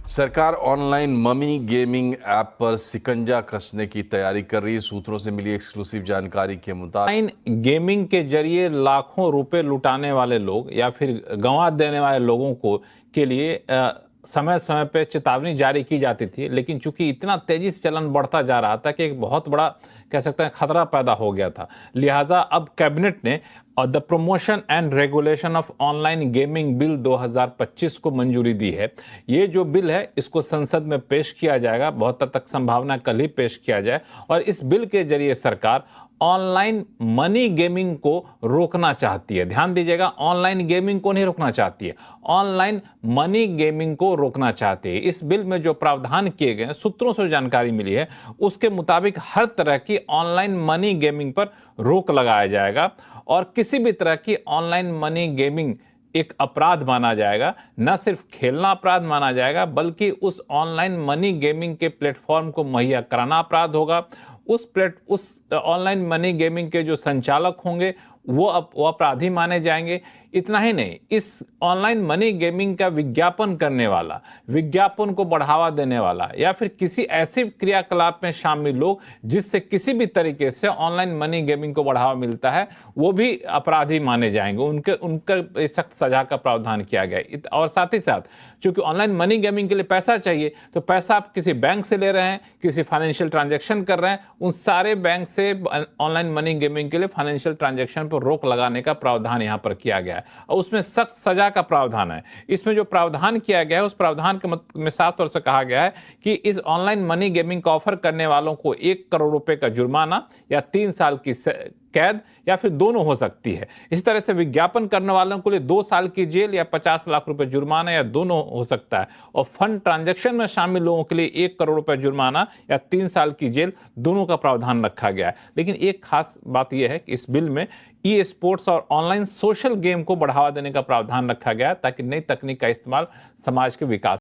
सरकार online money gaming app पर शिकंजा कसने की तैयारी कर रही है। सूत्रों से मिली एक्सक्लूसिव जानकारी के मुताबिक ऑनलाइन गेमिंग के जरिए लाखों रुपए लुटाने वाले लोग या फिर गंवा देने वाले लोगों को के लिए समय समय पे चेतावनी जारी की जाती थी, लेकिन चूंकि इतना तेजी से चलन बढ़ता जा रहा था कि एक बहुत बड़ा कह सकते हैं खतरा पैदा हो गया था। लिहाजा अब कैबिनेट ने the promotion and regulation of online gaming bill 2025 को मंजूरी दी है। ये जो बिल है इसको संसद में पेश किया जाएगा, बहुत हद तक संभावना कल ही पेश किया जाए, और इस बिल के जरिए सरकार ऑनलाइन मनी गेमिंग को रोकना चाहती है। ध्यान दीजिएगा, ऑनलाइन गेमिंग को नहीं रोकना चाहती है, ऑनलाइन मनी गेमिंग को रोकना चाहती है। इस बिल में जो प्रावधान किए गए हैं, सूत्रों से जानकारी मिली है, उसके मुताबिक हर तरह की ऑनलाइन मनी गेमिंग पर रोक लगाया जाएगा और किसी भी तरह की ऑनलाइन मनी गेमिंग एक अपराध माना जाएगा। न सिर्फ खेलना अपराध माना जाएगा, बल्कि उस ऑनलाइन मनी गेमिंग के प्लेटफॉर्म को मुहैया कराना अपराध होगा। उस ऑनलाइन मनी गेमिंग के जो संचालक होंगे वो अपराधी माने जाएंगे। इतना ही नहीं, इस ऑनलाइन मनी गेमिंग का विज्ञापन करने वाला, विज्ञापन को बढ़ावा देने वाला या फिर किसी ऐसे क्रियाकलाप में शामिल लोग जिससे किसी भी तरीके से ऑनलाइन मनी गेमिंग को बढ़ावा मिलता है, वो भी अपराधी माने जाएंगे। उनका सख्त सजा का प्रावधान किया गया है। और साथ ही साथ चूंकि ऑनलाइन मनी गेमिंग के लिए पैसा चाहिए, तो पैसा आप किसी बैंक से ले रहे हैं, किसी फाइनेंशियल ट्रांजेक्शन कर रहे हैं, उन सारे बैंक से ऑनलाइन मनी गेमिंग के लिए फाइनेंशियल ट्रांजेक्शन पर रोक लगाने का प्रावधान यहां पर किया गया है और उसमें सख्त सजा का प्रावधान है। इसमें जो प्रावधान किया गया है उस प्रावधान के में साफ तौर से कहा गया है कि इस ऑनलाइन मनी गेमिंग का ऑफर करने वालों को 1 करोड़ रुपए का जुर्माना या 3 साल की कैद या फिर दोनों हो सकती है। इस तरह से विज्ञापन करने वालों के लिए 2 साल की जेल या 50 लाख रुपए जुर्माना या दोनों हो सकता है, और फंड ट्रांजैक्शन में शामिल लोगों के लिए 1 करोड़ रुपए जुर्माना या 3 साल की जेल, दोनों का प्रावधान रखा गया है। लेकिन एक खास बात यह है कि इस बिल में ई स्पोर्ट्स और ऑनलाइन सोशल गेम को बढ़ावा देने का प्रावधान रखा गया है ताकि नई तकनीक का इस्तेमाल समाज के विकास